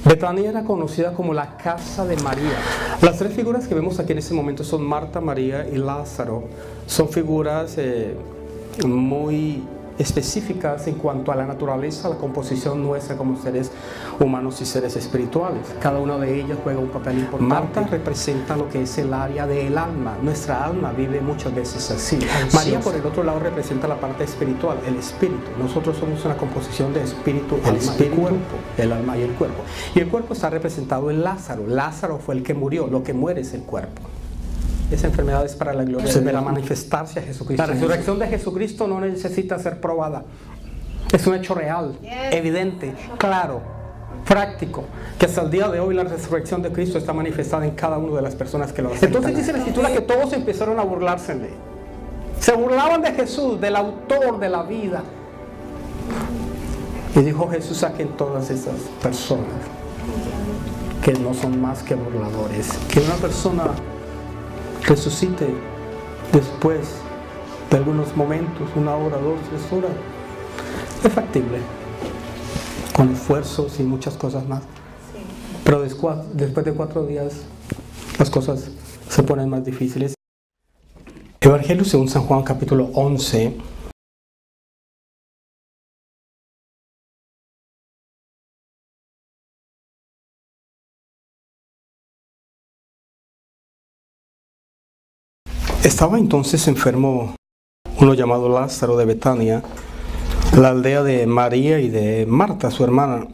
Betania era conocida como la casa de María. Las tres figuras que vemos aquí en este momento son Marta, María y Lázaro. Son figuras muy específicas en cuanto a la naturaleza, la composición nuestra como seres humanos y seres espirituales. Cada una de ellas juega un papel importante. Marta representa lo que es el área del alma. Nuestra alma vive muchas veces así. María, por el otro lado, representa la parte espiritual, el espíritu. Nosotros somos una composición de espíritu, alma y cuerpo, el alma y el cuerpo. Y el cuerpo está representado en Lázaro. Lázaro fue el que murió, lo que muere es el cuerpo. Esa enfermedad es para la gloria de Dios. Se verá manifestarse a Jesucristo. La resurrección de Jesucristo no necesita ser probada. Es un hecho real, evidente, claro, práctico, que hasta el día de hoy la resurrección de Cristo está manifestada en cada una de las personas que lo hacen. Entonces dice la Escritura que todos empezaron a burlársele. Se burlaban de Jesús, del autor de la vida. Y dijo Jesús: saquen todas esas personas que no son más que burladores. Que una persona resucite después de algunos momentos, 1 hora, 2, 3 horas, es factible, con esfuerzos y muchas cosas más. Pero después de 4 días las cosas se ponen más difíciles. Evangelio según San Juan, capítulo 11. Estaba entonces enfermo uno llamado Lázaro de Betania, la aldea de María y de Marta, su hermana.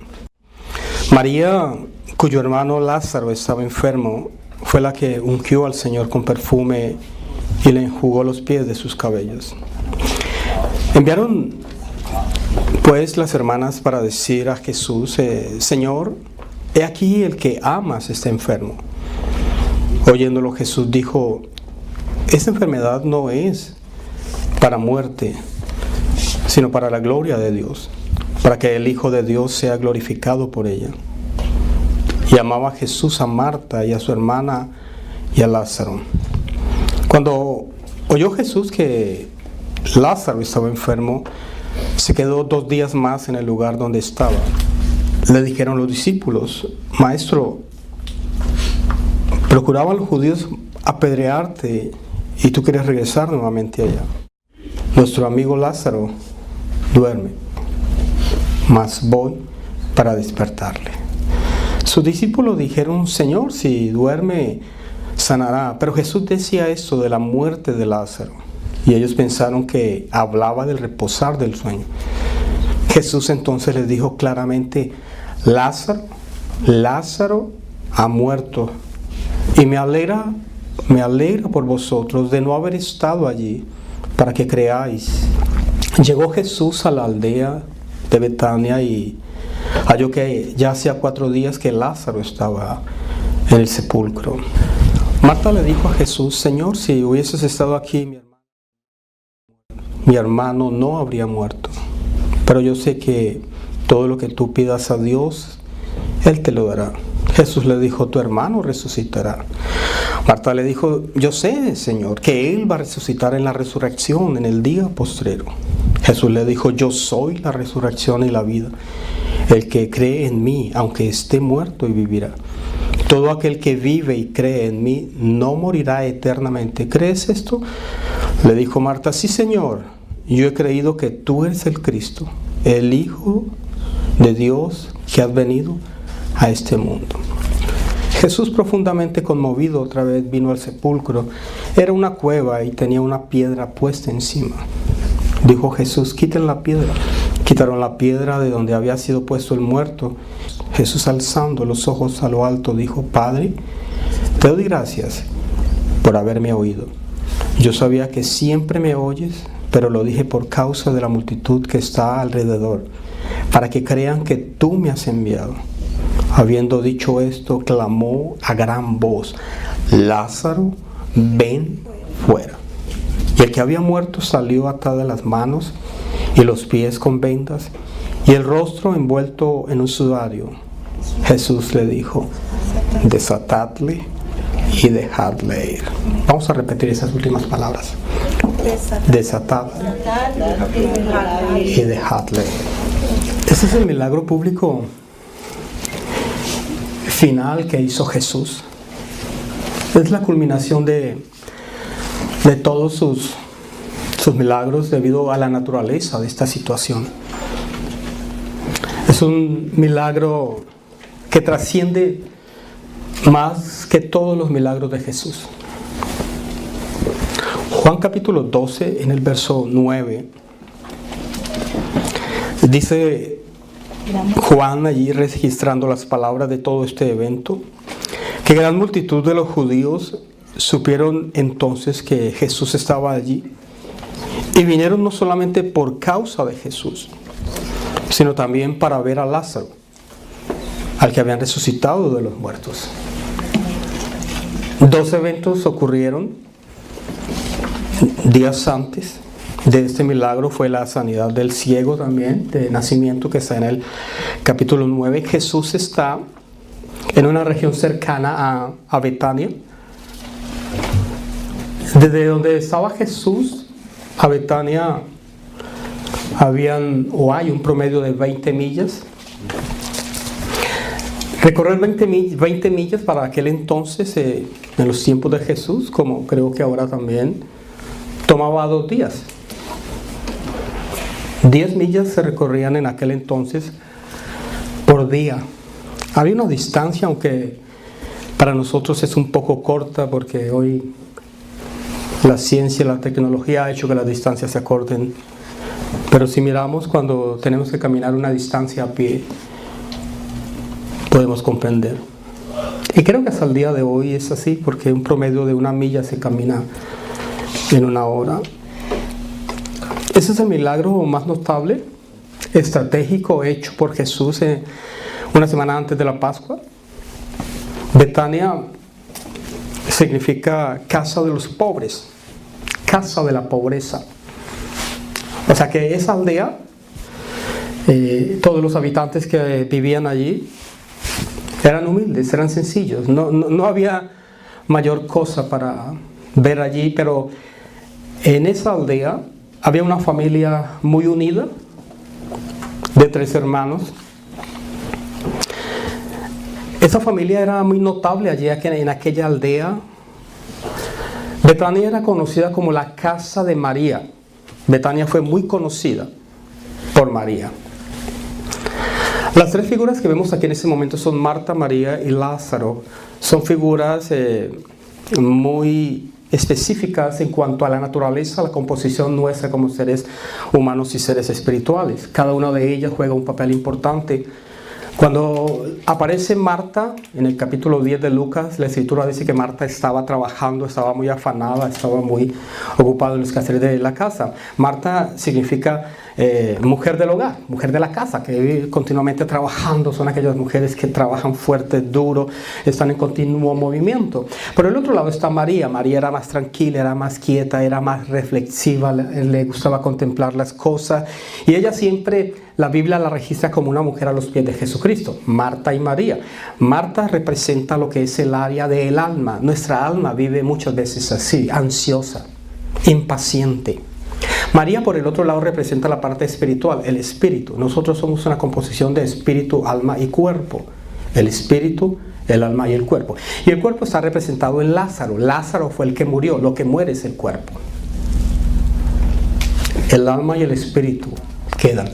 María, cuyo hermano Lázaro estaba enfermo, fue la que ungió al Señor con perfume y le enjugó los pies de sus cabellos. Enviaron pues las hermanas para decir a Jesús: Señor, he aquí el que amas está enfermo. Oyéndolo, Jesús dijo: esta enfermedad no es para muerte, sino para la gloria de Dios, para que el Hijo de Dios sea glorificado por ella. Y amaba a Jesús a Marta y a su hermana y a Lázaro. Cuando oyó Jesús que Lázaro estaba enfermo, se quedó 2 días más en el lugar donde estaba. Le dijeron los discípulos: Maestro, procuraban los judíos apedrearte y tú quieres regresar nuevamente allá. Nuestro amigo Lázaro duerme, mas voy para despertarle. Sus discípulos dijeron: Señor, si duerme, sanará. Pero Jesús decía esto de la muerte de Lázaro, y ellos pensaron que hablaba del reposar del sueño. Jesús entonces les dijo claramente: Lázaro ha muerto, y me alegra por vosotros de no haber estado allí, para que creáis. Llegó Jesús a la aldea de Betania y halló que ya hacía 4 días que Lázaro estaba en el sepulcro. Marta le dijo a Jesús: Señor, si hubieses estado aquí, mi hermano no habría muerto. Pero yo sé que todo lo que tú pidas a Dios, Él te lo dará. Jesús le dijo: tu hermano resucitará. Marta le dijo: yo sé, Señor, que Él va a resucitar en la resurrección, en el día postrero. Jesús le dijo: yo soy la resurrección y la vida. El que cree en mí, aunque esté muerto, y vivirá. Todo aquel que vive y cree en mí no morirá eternamente. ¿Crees esto? Le dijo Marta: sí, Señor, yo he creído que tú eres el Cristo, el Hijo de Dios que has venido a este mundo. Jesús, profundamente conmovido, otra vez vino al sepulcro. Era una cueva y tenía una piedra puesta encima. Dijo Jesús: quiten la piedra. Quitaron la piedra de donde había sido puesto el muerto. Jesús, alzando los ojos a lo alto, dijo: Padre, te doy gracias por haberme oído. Yo sabía que siempre me oyes, pero lo dije por causa de la multitud que está alrededor, para que crean que tú me has enviado. Habiendo dicho esto, clamó a gran voz: Lázaro, ven fuera. Y el que había muerto salió atado las manos y los pies con vendas, y el rostro envuelto en un sudario. Jesús le dijo: desatadle y dejadle ir. Vamos a repetir esas últimas palabras: desatadle y dejadle ir. Ese es el milagro público final que hizo Jesús. Es la culminación de todos sus milagros debido a la naturaleza de esta situación. Es un milagro que trasciende más que todos los milagros de Jesús. Juan capítulo 12, en el verso 9, dice Juan allí registrando las palabras de todo este evento, que gran multitud de los judíos supieron entonces que Jesús estaba allí y vinieron no solamente por causa de Jesús, sino también para ver a Lázaro, al que habían resucitado de los muertos. 2 eventos ocurrieron días antes de este milagro. Fue la sanidad del ciego también, de nacimiento, que está en el capítulo 9. Jesús está en una región cercana a Betania. Desde donde estaba Jesús a Betania hay un promedio de 20 millas. Recorrer 20 millas para aquel entonces, en los tiempos de Jesús, como creo que ahora también, tomaba 2 días. 10 millas se recorrían en aquel entonces por día. Había una distancia, aunque para nosotros es un poco corta, porque hoy la ciencia y la tecnología ha hecho que las distancias se acorten. Pero si miramos cuando tenemos que caminar una distancia a pie, podemos comprender. Y creo que hasta el día de hoy es así, porque un promedio de 1 milla se camina en 1 hora. Ese es el milagro más notable, estratégico, hecho por Jesús una semana antes de la Pascua. Betania significa casa de los pobres, casa de la pobreza. O sea que esa aldea, todos los habitantes que vivían allí eran humildes, eran sencillos. No había mayor cosa para ver allí, pero en esa aldea había una familia muy unida de 3 hermanos. Esa familia era muy notable allí en aquella aldea. Betania era conocida como la casa de María. Betania fue muy conocida por María. Las 3 figuras que vemos aquí en este momento son Marta, María y Lázaro. Son figuras muy específicas en cuanto a la naturaleza, la composición nuestra como seres humanos y seres espirituales. Cada una de ellas juega un papel importante. Cuando aparece Marta, en el capítulo 10 de Lucas, la escritura dice que Marta estaba trabajando, estaba muy afanada, estaba muy ocupada en los quehaceres de la casa. Marta significa mujer del hogar, mujer de la casa, que vive continuamente trabajando. Son aquellas mujeres que trabajan fuerte, duro, están en continuo movimiento. Por el otro lado está María. María era más tranquila, era más quieta, era más reflexiva, le gustaba contemplar las cosas. Y ella siempre, la Biblia la registra como una mujer a los pies de Jesucristo. Marta y María. Marta representa lo que es el área del alma. Nuestra alma vive muchas veces así, ansiosa, impaciente. María, por el otro lado, representa la parte espiritual, el espíritu. Nosotros somos una composición de espíritu, alma y cuerpo. El espíritu, el alma y el cuerpo. Y el cuerpo está representado en Lázaro. Lázaro fue el que murió. Lo que muere es el cuerpo. El alma y el espíritu quedan.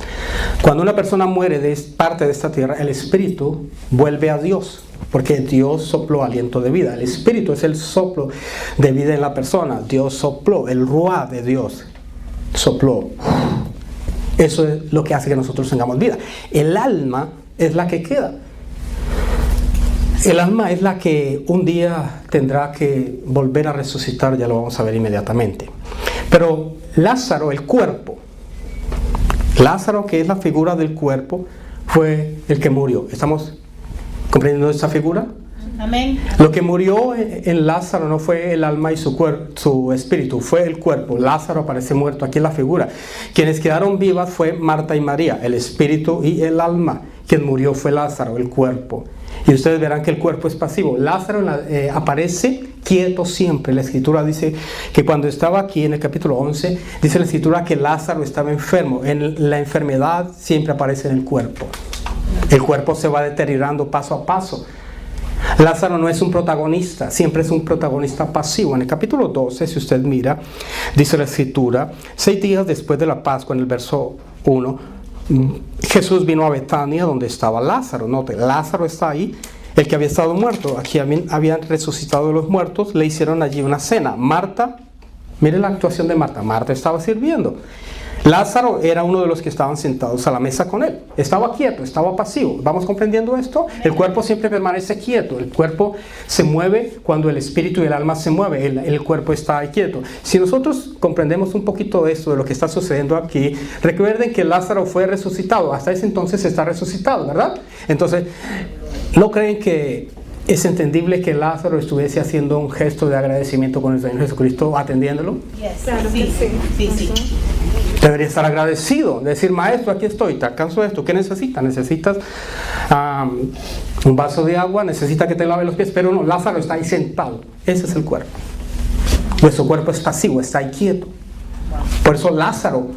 Cuando una persona muere de parte de esta tierra, el espíritu vuelve a Dios, porque Dios sopló aliento de vida. El espíritu es el soplo de vida en la persona. Dios sopló, el ruá de Dios sopló. Eso es lo que hace que nosotros tengamos vida. El alma es la que queda. El alma es la que un día tendrá que volver a resucitar, ya lo vamos a ver inmediatamente. Pero Lázaro, el cuerpo, Lázaro, que es la figura del cuerpo, fue el que murió. ¿Estamos comprendiendo esta figura? Amén. Lo que murió en Lázaro no fue el alma y su espíritu, fue el cuerpo. Lázaro aparece muerto aquí en la figura. Quienes quedaron vivas fue Marta y María, el espíritu y el alma. Quien murió fue Lázaro, el cuerpo. Y ustedes verán que el cuerpo es pasivo. Lázaro aparece quieto siempre. La escritura dice que cuando estaba aquí en el capítulo 11, dice la escritura que Lázaro estaba enfermo. La enfermedad siempre aparece en el cuerpo. El cuerpo se va deteriorando paso a paso. Lázaro no es un protagonista, siempre es un protagonista pasivo. En el capítulo 12, si usted mira, dice la escritura, 6 días después de la Pascua, en el verso 1, Jesús vino a Betania donde estaba Lázaro. Note, Lázaro está ahí, el que había estado muerto. Aquí habían resucitado los muertos, le hicieron allí una cena. Marta, mire la actuación de Marta. Marta estaba sirviendo. Lázaro era uno de los que estaban sentados a la mesa con él. Estaba quieto, estaba pasivo. ¿Vamos comprendiendo esto? El cuerpo siempre permanece quieto. El cuerpo se mueve cuando el espíritu y el alma se mueven. El cuerpo está ahí quieto. Si nosotros comprendemos un poquito de esto, de lo que está sucediendo aquí, recuerden que Lázaro fue resucitado. Hasta ese entonces está resucitado, ¿verdad? Entonces, ¿no creen que es entendible que Lázaro estuviese haciendo un gesto de agradecimiento con el Señor Jesucristo, atendiéndolo? Claro que sí. Debería estar agradecido, decir, maestro, aquí estoy, te alcanzo esto. ¿Qué necesitas? ¿Necesitas un vaso de agua? ¿Necesitas que te lave los pies? Pero no, Lázaro está ahí sentado. Ese es el cuerpo. Nuestro cuerpo es pasivo, está ahí quieto. Por eso Lázaro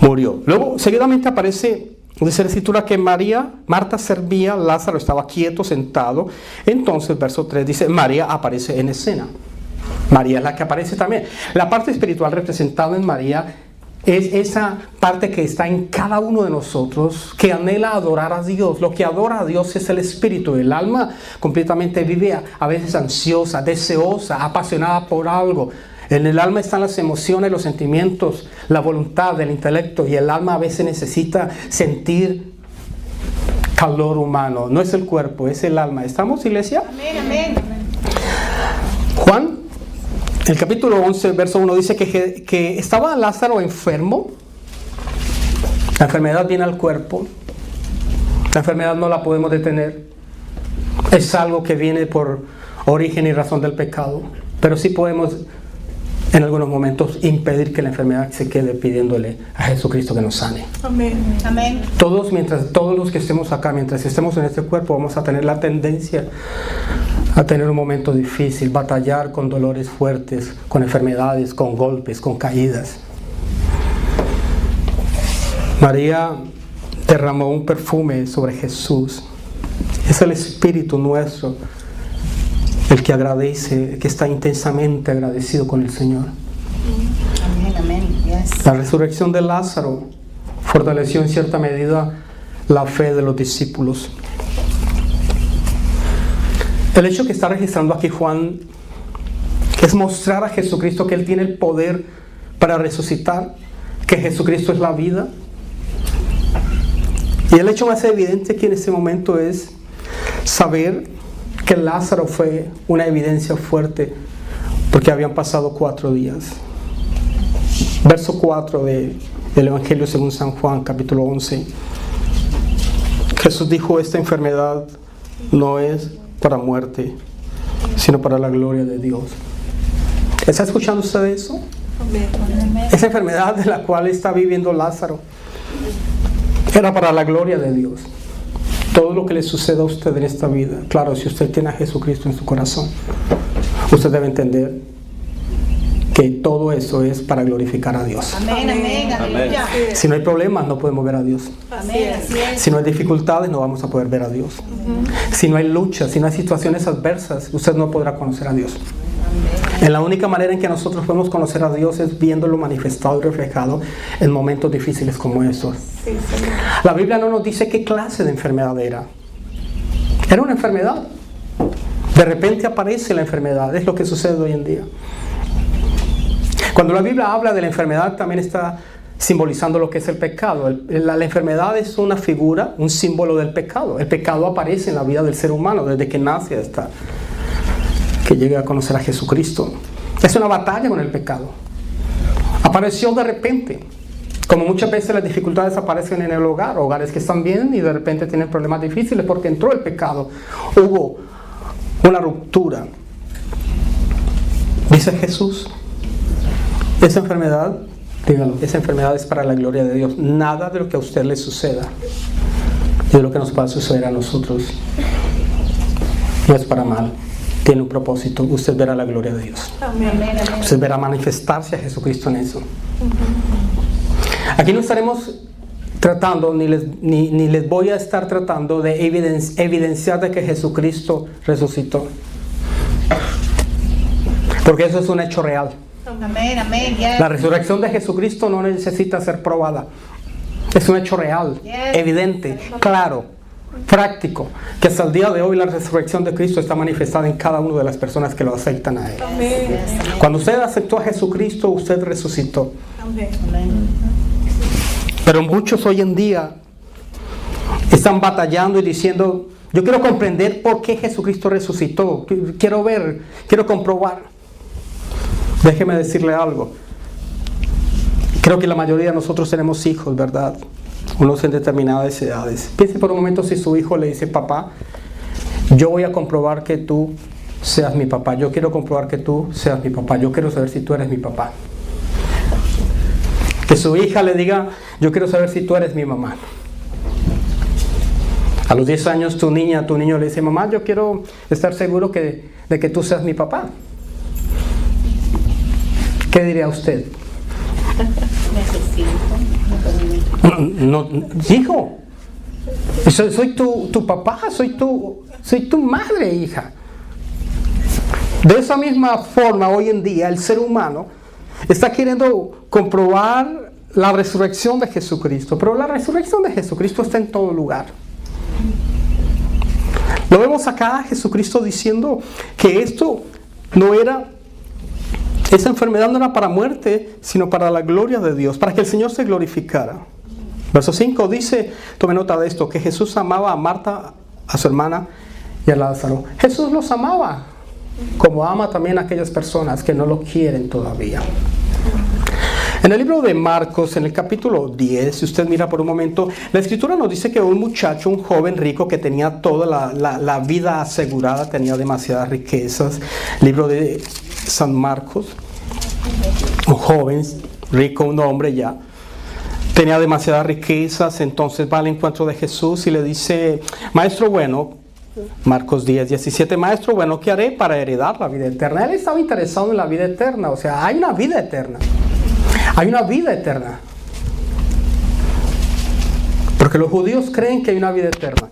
murió. Luego, seguidamente aparece, dice la escritura que Marta servía, Lázaro estaba quieto, sentado. Entonces, verso 3 dice, María aparece en escena. María es la que aparece también. La parte espiritual representada en María es esa parte que está en cada uno de nosotros, que anhela adorar a Dios. Lo que adora a Dios es el espíritu. El alma completamente vive a veces ansiosa, deseosa, apasionada por algo. En el alma están las emociones, los sentimientos, la voluntad, el intelecto, y el alma a veces necesita sentir calor humano. No es el cuerpo, es el alma. ¿Estamos, iglesia? Amén. Juan, el capítulo 11, verso 1 dice que estaba Lázaro enfermo. La enfermedad viene al cuerpo. La enfermedad no la podemos detener. Es algo que viene por origen y razón del pecado. Pero sí podemos en algunos momentos impedir que la enfermedad se quede pidiéndole a Jesucristo que nos sane. Amén. Todos los que estemos acá, mientras estemos en este cuerpo, vamos a tener la tendencia a tener un momento difícil, batallar con dolores fuertes, con enfermedades, con golpes, con caídas. María derramó un perfume sobre Jesús. Es el Espíritu nuestro el que agradece, que está intensamente agradecido con el Señor. Amén. Yes. La resurrección de Lázaro fortaleció en cierta medida la fe de los discípulos. El hecho que está registrando aquí Juan es mostrar a Jesucristo que Él tiene el poder para resucitar, que Jesucristo es la vida. Y el hecho más evidente aquí en este momento es saber que Lázaro fue una evidencia fuerte, porque habían pasado 4 días. Verso 4 del Evangelio según San Juan, capítulo 11. Jesús dijo, esta enfermedad no es para muerte, sino para la gloria de Dios. ¿Está escuchando usted eso? Amén. Esa enfermedad de la cual está viviendo Lázaro era para la gloria de Dios. Todo lo que le suceda a usted en esta vida, claro, si usted tiene a Jesucristo en su corazón, usted debe entender que todo eso es para glorificar a Dios. Amén. Aleluya. Si no hay problemas, no podemos ver a Dios. Amén. Así es. Si no hay dificultades, no vamos a poder ver a Dios. Si no hay luchas, si no hay situaciones adversas, usted no podrá conocer a Dios. En la única manera en que nosotros podemos conocer a Dios es viéndolo manifestado y reflejado en momentos difíciles como estos. Sí, Señor. La Biblia no nos dice qué clase de enfermedad era. Era una enfermedad. De repente aparece la enfermedad. Es lo que sucede hoy en día. Cuando la Biblia habla de la enfermedad, también está simbolizando lo que es el pecado. La enfermedad es una figura, un símbolo del pecado. El pecado aparece en la vida del ser humano desde que nace hasta que llegue a conocer a Jesucristo. Es una batalla con el pecado. Apareció de repente. Como muchas veces las dificultades aparecen en el hogar, hogares que están bien y de repente tienen problemas difíciles porque entró el pecado. Hubo una ruptura. Dice Jesús, esa enfermedad, dígalo, esa enfermedad es para la gloria de Dios. Nada de lo que a usted le suceda y de lo que nos pueda suceder a nosotros no es para mal. Tiene un propósito. Usted verá la gloria de Dios. Amén. Usted verá manifestarse a Jesucristo en eso. Aquí no estaremos tratando, ni les voy a estar tratando de evidenciar de que Jesucristo resucitó. Porque eso es un hecho real. Amén, amén. Yes. La resurrección de Jesucristo no necesita ser probada. Es un hecho real, evidente, claro, práctico, que hasta el día de hoy la resurrección de Cristo está manifestada en cada una de las personas que lo aceptan a Él. Cuando usted aceptó a Jesucristo, usted resucitó. Pero muchos hoy en día están batallando y diciendo, yo quiero comprender por qué Jesucristo resucitó. Quiero ver, quiero comprobar. Déjeme decirle algo. Creo que la mayoría de nosotros tenemos hijos, ¿verdad? Unos en determinadas edades. Piense por un momento si su hijo le dice, papá, yo voy a comprobar que tú seas mi papá. Yo quiero comprobar que tú seas mi papá. Yo quiero saber si tú eres mi papá. Que su hija le diga, yo quiero saber si tú eres mi mamá. A los 10 años tu niño le dice, mamá, yo quiero estar seguro de que tú seas mi papá. ¿Qué diría usted? No, hijo, soy tu papá, soy tu madre, hija. De esa misma forma, hoy en día, el ser humano está queriendo comprobar la resurrección de Jesucristo, pero la resurrección de Jesucristo está en todo lugar. Lo vemos acá, Jesucristo diciendo que esa enfermedad no era para muerte, sino para la gloria de Dios, para que el Señor se glorificara. Verso 5 dice, tome nota de esto, que Jesús amaba a Marta, a su hermana y a Lázaro. Jesús los amaba, como ama también a aquellas personas que no lo quieren todavía. En el libro de Marcos, en el capítulo 10, si usted mira por un momento, la escritura nos dice que un muchacho, un joven rico que tenía toda la vida asegurada, tenía demasiadas riquezas. Libro de San Marcos, un joven rico, un hombre ya, tenía demasiadas riquezas, entonces va al encuentro de Jesús y le dice, maestro bueno, Marcos 10, 17, maestro bueno, ¿qué haré para heredar la vida eterna? Él estaba interesado en la vida eterna, o sea, hay una vida eterna. Hay una vida eterna. Porque los judíos creen que hay una vida eterna.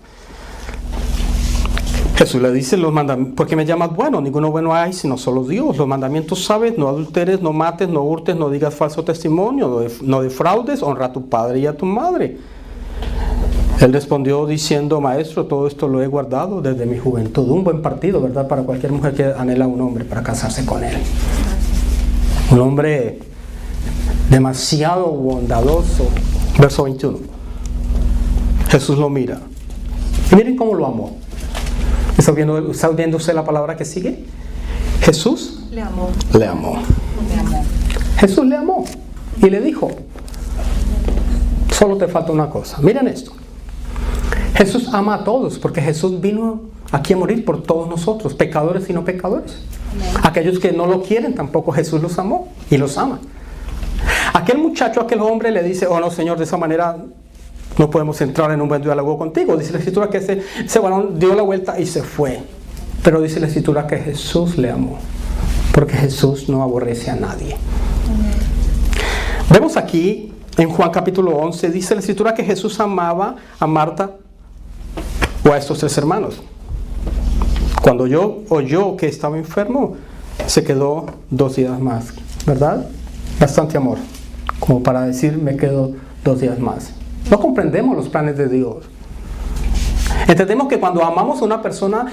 Jesús le dice los mandamientos, ¿por qué me llamas bueno? Ninguno bueno hay sino solo Dios. Los mandamientos sabes, no adulteres, no mates, no hurtes, no digas falso testimonio, no defraudes, honra a tu padre y a tu madre. Él respondió diciendo, maestro, todo esto lo he guardado desde mi juventud. Un buen partido, ¿verdad? Para cualquier mujer que anhela a un hombre para casarse con él. Un hombre demasiado bondadoso. Verso 21. Jesús lo mira. Y miren cómo lo amó. ¿Está viendo usted la palabra que sigue? Jesús le amó. Jesús le amó. Y le dijo, solo te falta una cosa. Miren esto. Jesús ama a todos porque Jesús vino aquí a morir por todos nosotros, pecadores y no pecadores. Aquellos que no lo quieren tampoco Jesús los amó y los ama. Aquel muchacho, aquel hombre le dice, oh no Señor, de esa manera no podemos entrar en un buen diálogo contigo. Dice la escritura que ese varón dio la vuelta y se fue. Pero dice la escritura que Jesús le amó, porque Jesús no aborrece a nadie. Vemos aquí en Juan capítulo 11, dice la escritura que Jesús amaba a Marta o a estos tres hermanos. Cuando oyó que estaba enfermo, se quedó 2 días más, ¿verdad? Bastante amor, como para decir, me quedo 2 días más. No comprendemos los planes de Dios. Entendemos que cuando amamos a una persona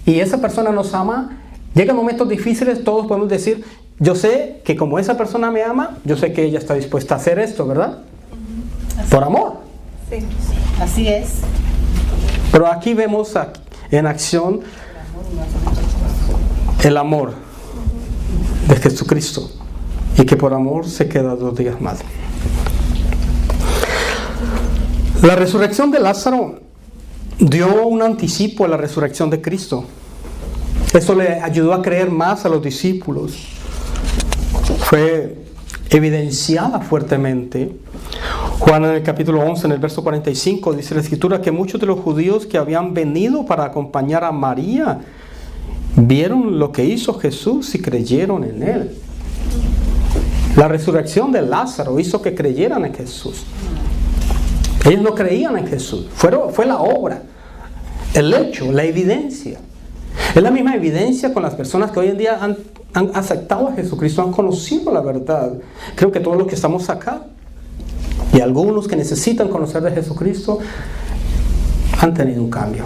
y esa persona nos ama, llegan momentos difíciles, todos podemos decir, yo sé que como esa persona me ama, yo sé que ella está dispuesta a hacer esto, ¿verdad? Por amor. Sí, así es. Pero aquí vemos en acción el amor de Jesucristo y que por amor se queda 2 días más. La resurrección de Lázaro dio un anticipo a la resurrección de Cristo. Eso le ayudó a creer más a los discípulos. Fue evidenciada fuertemente. Juan en el capítulo 11, en el verso 45, dice la escritura que muchos de los judíos que habían venido para acompañar a María vieron lo que hizo Jesús y creyeron en él. La resurrección de Lázaro hizo que creyeran en Jesús. Ellos no creían en Jesús. Fue la obra, el hecho, la evidencia. Es la misma evidencia con las personas que hoy en día han aceptado a Jesucristo, han conocido la verdad. Creo que todos los que estamos acá y algunos que necesitan conocer de Jesucristo han tenido un cambio.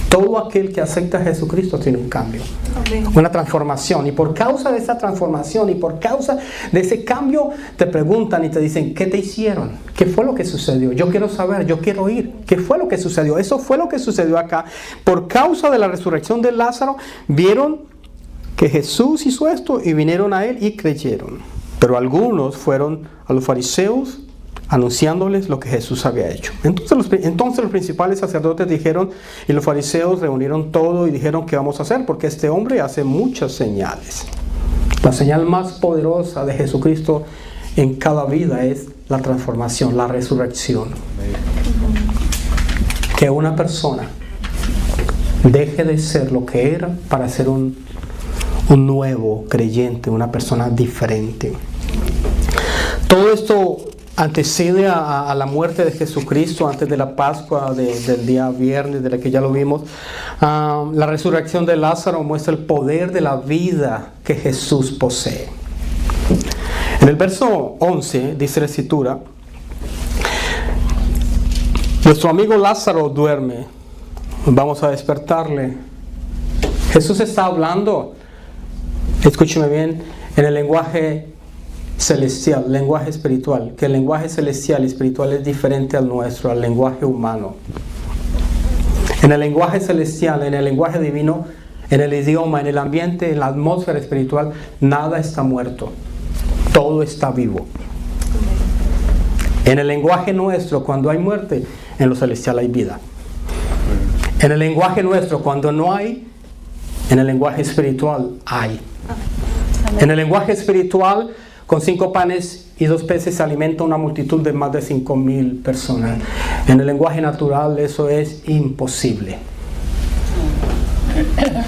Todo aquel que acepta a Jesucristo tiene un cambio, una transformación. Y por causa de esa transformación y por causa de ese cambio, te preguntan y te dicen, ¿qué te hicieron? ¿Qué fue lo que sucedió? Yo quiero saber, yo quiero oír. ¿Qué fue lo que sucedió? Eso fue lo que sucedió acá. Por causa de la resurrección de Lázaro, vieron que Jesús hizo esto y vinieron a él y creyeron. Pero algunos fueron a los fariseos anunciándoles lo que Jesús había hecho. Entonces los principales sacerdotes dijeron, y los fariseos reunieron todo y dijeron, ¿qué vamos a hacer? Porque este hombre hace muchas señales. La señal más poderosa de Jesucristo en cada vida es la transformación, la resurrección. Que una persona deje de ser lo que era para ser un nuevo creyente, una persona diferente. Todo esto antecede a la muerte de Jesucristo antes de la Pascua del día viernes, de la que ya lo vimos. La resurrección de Lázaro muestra el poder de la vida que Jesús posee. En el verso 11 dice la Escritura, nuestro amigo Lázaro duerme, vamos a despertarle. Jesús está hablando, escúcheme bien, en el lenguaje celestial, lenguaje espiritual, que el lenguaje celestial y espiritual es diferente al nuestro, al lenguaje humano. En el lenguaje celestial, en el lenguaje divino, en el idioma, en el ambiente, en la atmósfera espiritual, nada está muerto, todo está vivo. En el lenguaje nuestro, cuando hay muerte, en lo celestial hay vida. En el lenguaje nuestro, cuando no hay, en el lenguaje espiritual hay. En el lenguaje espiritual, con 5 panes y 2 peces se alimenta una multitud de más de 5,000 personas. En el lenguaje natural eso es imposible.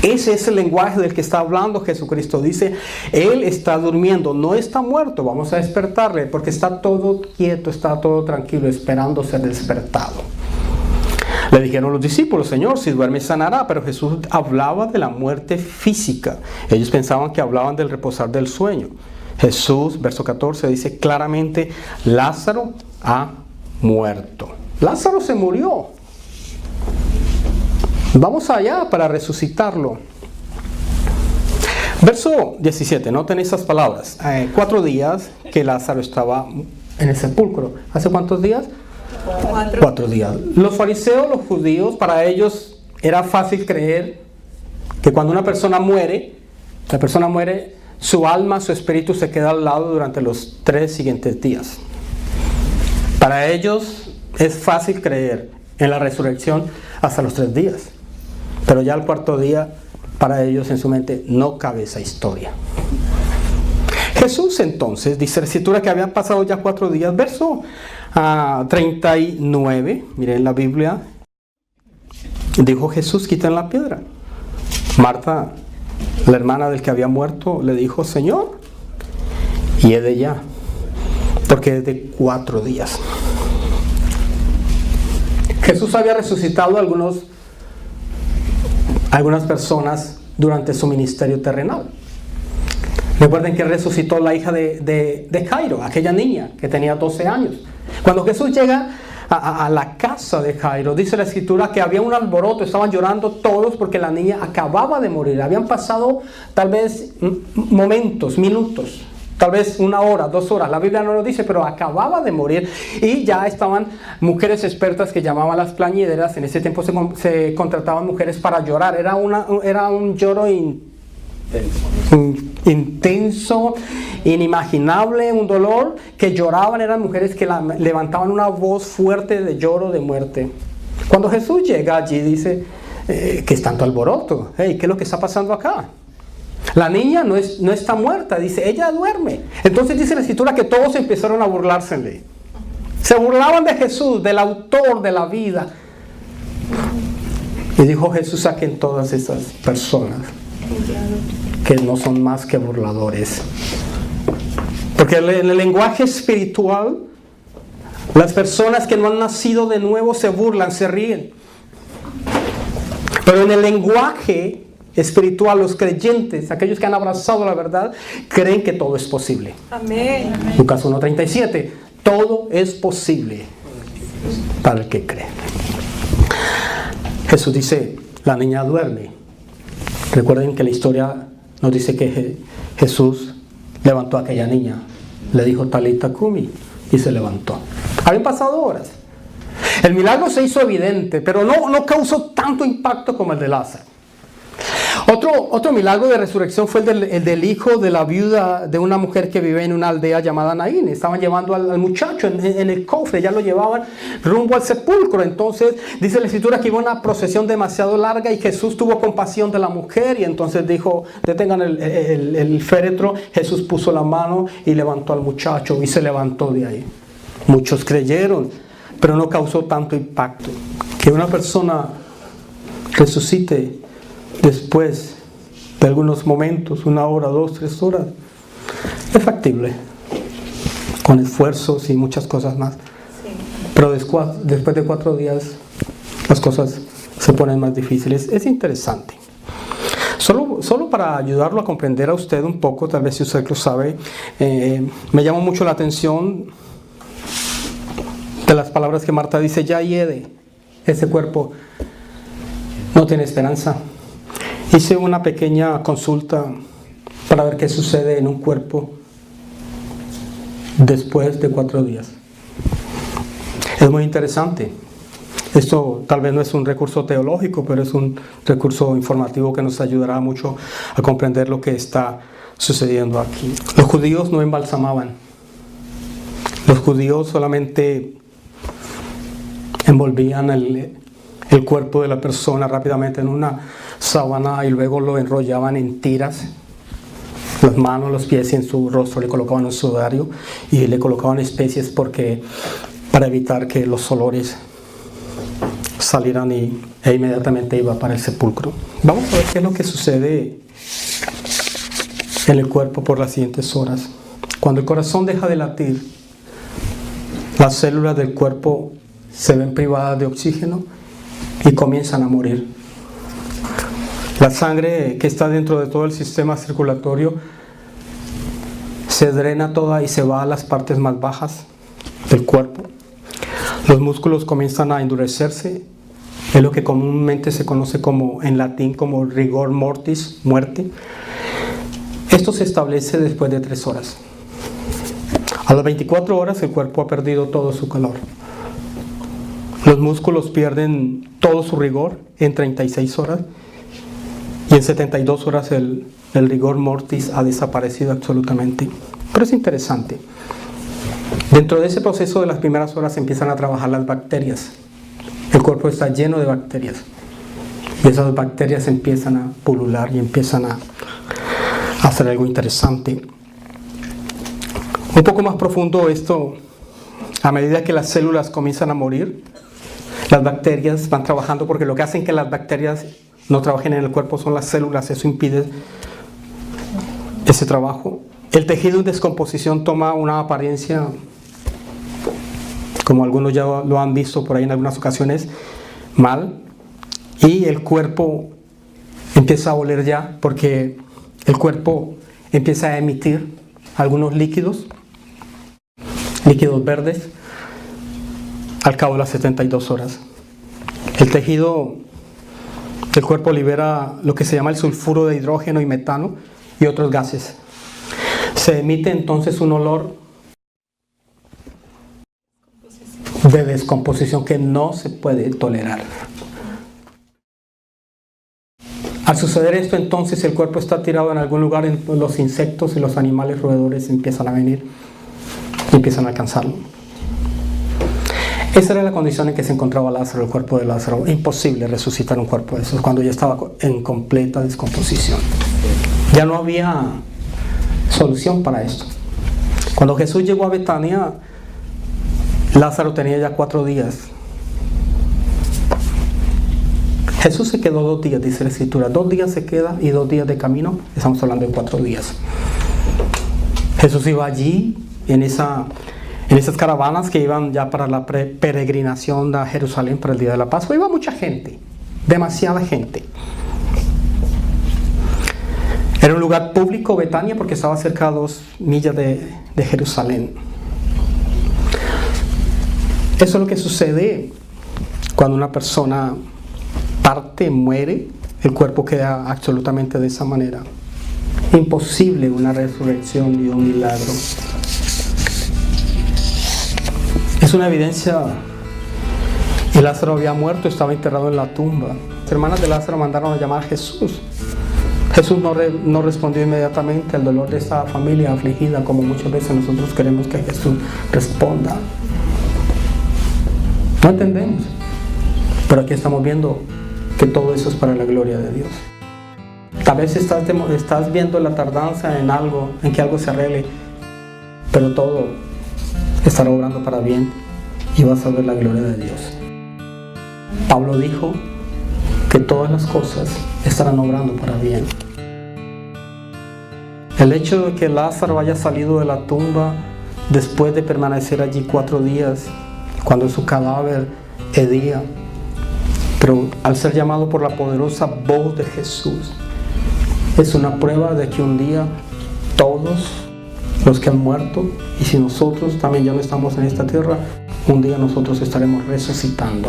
Ese es el lenguaje del que está hablando Jesucristo. Dice, Él está durmiendo, no está muerto, vamos a despertarle, porque está todo quieto, está todo tranquilo, esperando ser despertado. Le dijeron los discípulos, Señor, si duerme sanará, pero Jesús hablaba de la muerte física. Ellos pensaban que hablaban del reposar del sueño. Jesús, verso 14, dice claramente, Lázaro ha muerto. Lázaro se murió. Vamos allá para resucitarlo. Verso 17, noten esas palabras. 4 días que Lázaro estaba en el sepulcro. ¿Hace cuántos días? 4 días. Los fariseos, los judíos, para ellos era fácil creer que cuando una persona muere, la persona muere, su alma, su espíritu se queda al lado durante los 3 siguientes días. Para ellos es fácil creer en la resurrección hasta los 3 días. Pero ya al 4º día, para ellos en su mente no cabe esa historia. Jesús entonces, dice la Escritura que habían pasado ya 4 días. Verso 39, miren la Biblia. Dijo Jesús, quiten la piedra. Marta, la hermana del que había muerto, le dijo, Señor, y es de ya, porque es de 4 días. Jesús había resucitado a algunas personas durante su ministerio terrenal. Recuerden que resucitó la hija de Jairo, aquella niña que tenía 12 años. Cuando Jesús llega a la casa de Jairo, dice la Escritura que había un alboroto, estaban llorando todos porque la niña acababa de morir. Habían pasado tal vez momentos, minutos, tal vez 1 hora, 2 horas, la Biblia no lo dice, pero acababa de morir y ya estaban mujeres expertas que llamaban las plañideras. En ese tiempo se contrataban mujeres para llorar, era un lloro intenso, inimaginable, un dolor que lloraban, eran mujeres que levantaban una voz fuerte de lloro de muerte. Cuando Jesús llega allí dice, ¿qué es tanto alboroto? Hey, ¿qué es lo que está pasando acá? La niña no está muerta, dice, ella duerme. Entonces dice la Escritura que todos empezaron a burlársele. Se burlaban de Jesús, del autor de la vida. Y dijo Jesús, saquen todas esas personas que no son más que burladores. Porque en el lenguaje espiritual Las personas que no han nacido de nuevo se burlan, se ríen. Pero en el lenguaje espiritual, los creyentes, aquellos que han abrazado la verdad, creen que todo es posible. Amén. Lucas 1:37, todo es posible para el que cree. Jesús dice, la niña duerme. Recuerden que la historia nos dice que Jesús levantó a aquella niña. Le dijo Talita Kumi y se levantó. Habían pasado horas. El milagro se hizo evidente, pero no causó tanto impacto como el de Lázaro. Otro milagro de resurrección fue el del hijo de la viuda de una mujer que vive en una aldea llamada Naín. Estaban llevando al muchacho en el cofre, ya lo llevaban rumbo al sepulcro. Entonces dice la escritura que iba una procesión demasiado larga y Jesús tuvo compasión de la mujer y entonces dijo, detengan el féretro. Jesús puso la mano y levantó al muchacho y se levantó de ahí. Muchos creyeron, pero no causó tanto impacto. Que una persona resucite después de algunos momentos, 1 hora, 2, 3 horas, es factible, con esfuerzos y muchas cosas más. Pero después de 4 días las cosas se ponen más difíciles. Es interesante. Solo para ayudarlo a comprender a usted un poco, tal vez si usted lo sabe, me llamó mucho la atención de las palabras que Marta dice, ya hiede, ese cuerpo no tiene esperanza. Hice una pequeña consulta para ver qué sucede en un cuerpo después de 4 días. Es muy interesante. Esto tal vez no es un recurso teológico, pero es un recurso informativo que nos ayudará mucho a comprender lo que está sucediendo aquí. Los judíos no embalsamaban. Los judíos solamente envolvían el cuerpo de la persona rápidamente en una sábana y luego lo enrollaban en tiras, las manos, los pies y en su rostro le colocaban un sudario y le colocaban especies para evitar que los olores salieran e inmediatamente iba para el sepulcro. Vamos a ver qué es lo que sucede en el cuerpo por las siguientes horas. Cuando el corazón deja de latir, las células del cuerpo se ven privadas de oxígeno y comienzan a morir. La sangre que está dentro de todo el sistema circulatorio se drena toda y se va a las partes más bajas del cuerpo. Los músculos comienzan a endurecerse. Es lo que comúnmente se conoce como, en latín, como rigor mortis, muerte. Esto se establece después de 3 horas. A las 24 horas el cuerpo ha perdido todo su calor. Los músculos pierden todo su rigor en 36 horas y en 72 horas el rigor mortis ha desaparecido absolutamente. Pero es interesante. Dentro de ese proceso de las primeras horas empiezan a trabajar las bacterias. El cuerpo está lleno de bacterias y esas bacterias empiezan a pulular y empiezan a hacer algo interesante. Un poco más profundo esto, a medida que las células comienzan a morir, las bacterias van trabajando, porque lo que hacen que las bacterias no trabajen en el cuerpo son las células, eso impide ese trabajo. El tejido en descomposición toma una apariencia, como algunos ya lo han visto por ahí en algunas ocasiones, mal, y el cuerpo empieza a oler ya, porque el cuerpo empieza a emitir algunos líquidos verdes al cabo de las 72 horas. El tejido del cuerpo libera lo que se llama el sulfuro de hidrógeno y metano y otros gases. Se emite entonces un olor de descomposición que no se puede tolerar. Al suceder esto, entonces el cuerpo está tirado en algún lugar, los insectos y los animales roedores empiezan a venir y empiezan a alcanzarlo. Esa era la condición en que se encontraba Lázaro, el cuerpo de Lázaro. Imposible resucitar un cuerpo de esos cuando ya estaba en completa descomposición. Ya no había solución para esto. Cuando Jesús llegó a Betania, Lázaro tenía ya 4 días. Jesús se quedó 2 días, dice la Escritura. 2 días se queda y 2 días de camino. Estamos hablando de 4 días. Jesús iba allí, en En esas caravanas que iban ya para la peregrinación a Jerusalén para el día de la Pascua, iba mucha gente, demasiada gente. Era un lugar público, Betania, porque estaba cerca de 2 millas de Jerusalén. Eso es lo que sucede cuando una persona parte, muere, el cuerpo queda absolutamente de esa manera. Imposible una resurrección y un milagro. Es una evidencia. Y Lázaro había muerto, estaba enterrado en la tumba. Las hermanas de Lázaro mandaron a llamar a Jesús. Jesús no respondió inmediatamente al dolor de esa familia afligida, como muchas veces nosotros queremos que Jesús responda. No entendemos. Pero aquí estamos viendo que todo eso es para la gloria de Dios. Tal vez estás viendo la tardanza en que algo se arregle, pero todo estará obrando para bien y vas a ver la gloria de Dios. Pablo dijo que todas las cosas estarán obrando para bien. El hecho de que Lázaro haya salido de la tumba después de permanecer allí 4 días, cuando su cadáver hedía, pero al ser llamado por la poderosa voz de Jesús, es una prueba de que un día todos los que han muerto, y si nosotros también ya no estamos en esta tierra, un día nosotros estaremos resucitando.